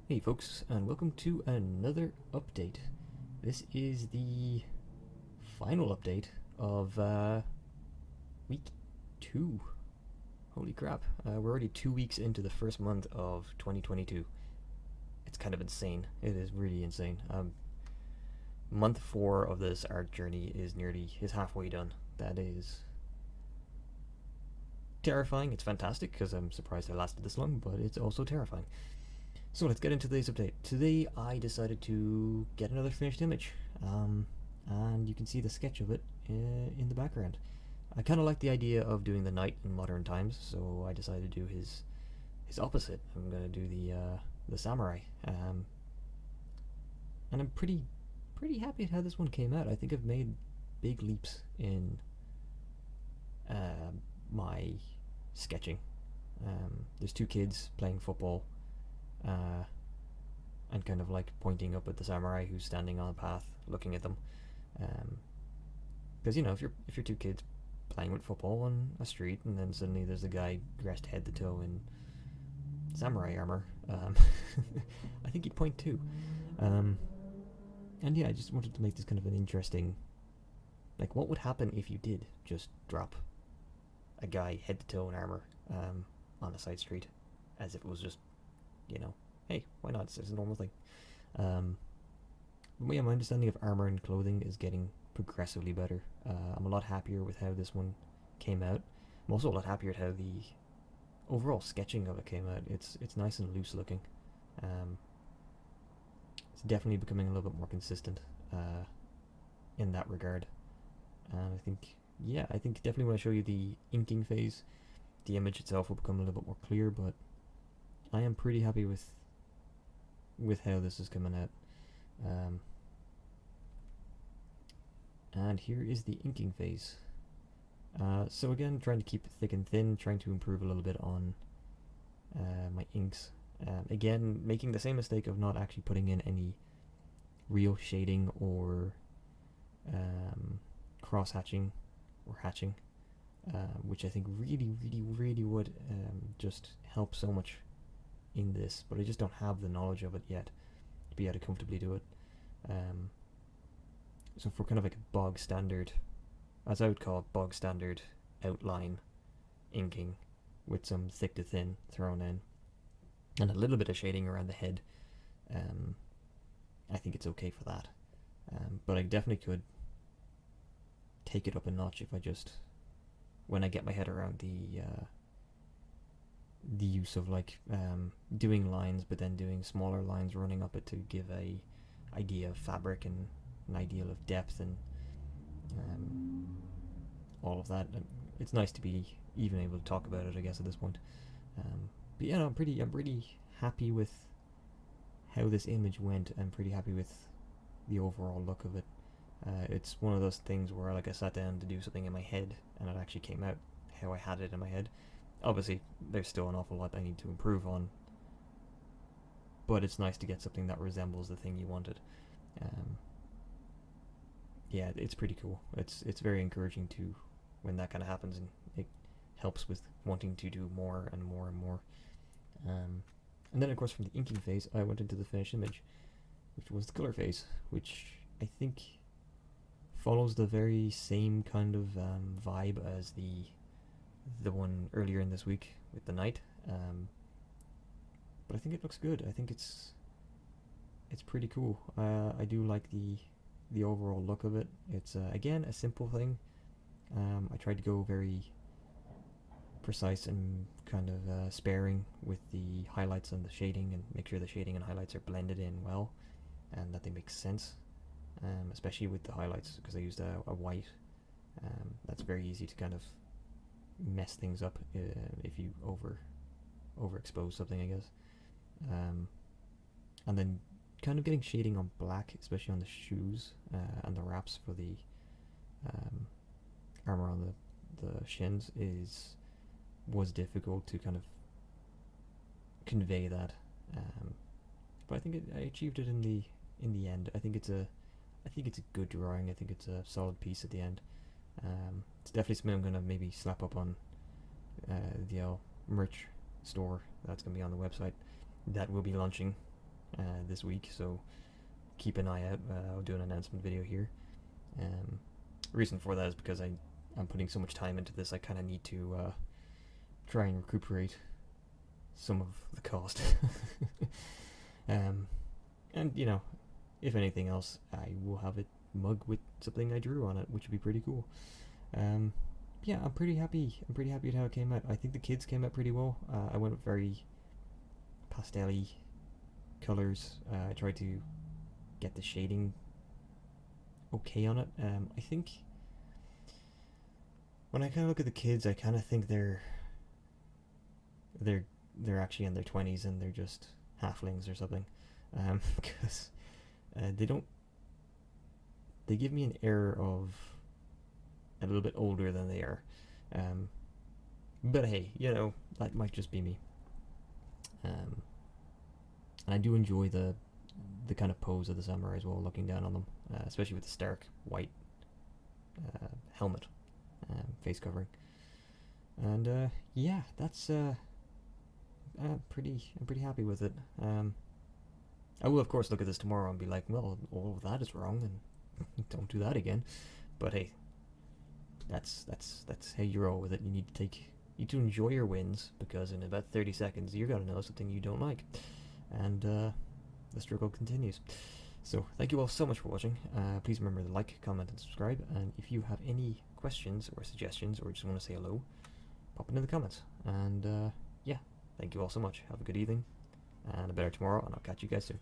Hey folks, and welcome to another update. This is the final update of week 2. Holy crap, we're already 2 weeks into the first month of 2022. It's kind of insane. It is really insane. Month 4 of this art journey is halfway done. That is terrifying. It's fantastic because I'm surprised I lasted this long, but it's also terrifying. So let's get into today's update. Today I decided to get another finished image, and you can see the sketch of it in the background. I kind of like the idea of doing the knight in modern times, so I decided to do his opposite. I'm gonna do the samurai, and I'm pretty happy at how this one came out. I think I've made big leaps in my sketching. There's two kids playing football. And kind of like pointing up at the samurai who's standing on a path looking at them, because if you're two kids playing with football on a street and then suddenly there's a guy dressed head to toe in samurai armor, I think you'd point too. And yeah, I just wanted to make this kind of an interesting, like, what would happen if you did just drop a guy head to toe in armor on a side street, as if it was just, hey, why not? It's a normal thing. Yeah, my understanding of armor and clothing is getting progressively better. I'm a lot happier with how this one came out. I'm also a lot happier at how the overall sketching of it came out. It's nice and loose looking. It's definitely becoming a little bit more consistent in that regard. And I think definitely when I show you the inking phase, the image itself will become a little bit more clear, but I am pretty happy with how this is coming out. And here is the inking phase. So again, trying to keep it thick and thin, trying to improve a little bit on my inks. Again, making the same mistake of not actually putting in any real shading or cross-hatching or hatching, which I think really would just help so much in this, but I just don't have the knowledge of it yet to be able to comfortably do it. So for kind of like a bog standard, as I would call it, bog standard outline inking with some thick to thin thrown in and a little bit of shading around the head, I think it's okay for that. But I definitely could take it up a notch if I just, when I get my head around the use of like doing lines but then doing smaller lines running up it to give a idea of fabric and an idea of depth and all of that. It's nice to be even able to talk about it, I guess, at this point. But yeah, no, I'm pretty happy with how this image went. I'm pretty happy with the overall look of it. It's one of those things where like I sat down to do something in my head and it actually came out how I had it in my head. Obviously, there's still an awful lot I need to improve on, but it's nice to get something that resembles the thing you wanted. Yeah, it's pretty cool. It's very encouraging to when that kind of happens, and it helps with wanting to do more and more and more. And then, of course, from the inking phase, I went into the finished image, which was the color phase, which I think follows the very same kind of vibe as the one earlier in this week with the knight, but I think it looks good. I think it's pretty cool. I do like the overall look of it. It's again a simple thing. I tried to go very precise and kind of sparing with the highlights and the shading, and make sure the shading and highlights are blended in well and that they make sense, especially with the highlights, because I used a white. That's very easy to kind of mess things up if you overexpose something, I guess. And then kind of getting shading on black, especially on the shoes and the wraps for the armor on the shins was difficult to kind of convey that. But I think I achieved it in the end. I think it's a good drawing. I think it's a solid piece at the end. It's definitely something I'm going to maybe slap up on the merch store that's going to be on the website that will be launching this week, so keep an eye out. I'll do an announcement video here. Reason for that is because I'm putting so much time into this, I kind of need to try and recuperate some of the cost. And you know, if anything else, I will have a mug with something I drew on it, which would be pretty cool. Yeah, I'm pretty happy with how it came out. I think the kids came out pretty well. I went with very pastel-y colors. I tried to get the shading okay on it. I think when I kind of look at the kids, I kind of think they're actually in their 20s and they're just halflings or something, because they give me an air of a little bit older than they are, but hey, you know, that might just be me. And I do enjoy the kind of pose of the samurai as well, looking down on them, especially with the stark white helmet, face covering. And yeah, that's I'm pretty happy with it. I will of course look at this tomorrow and be like, well, all of that is wrong, and don't do that again. But hey, that's how you roll with it. You need to enjoy your wins, because in about 30 seconds you're gonna know something you don't like, and the struggle continues. So thank you all so much for watching. Please remember to like, comment, and subscribe. And if you have any questions or suggestions, or just want to say hello, pop it in the comments. And yeah, thank you all so much. Have a good evening and a better tomorrow, and I'll catch you guys soon.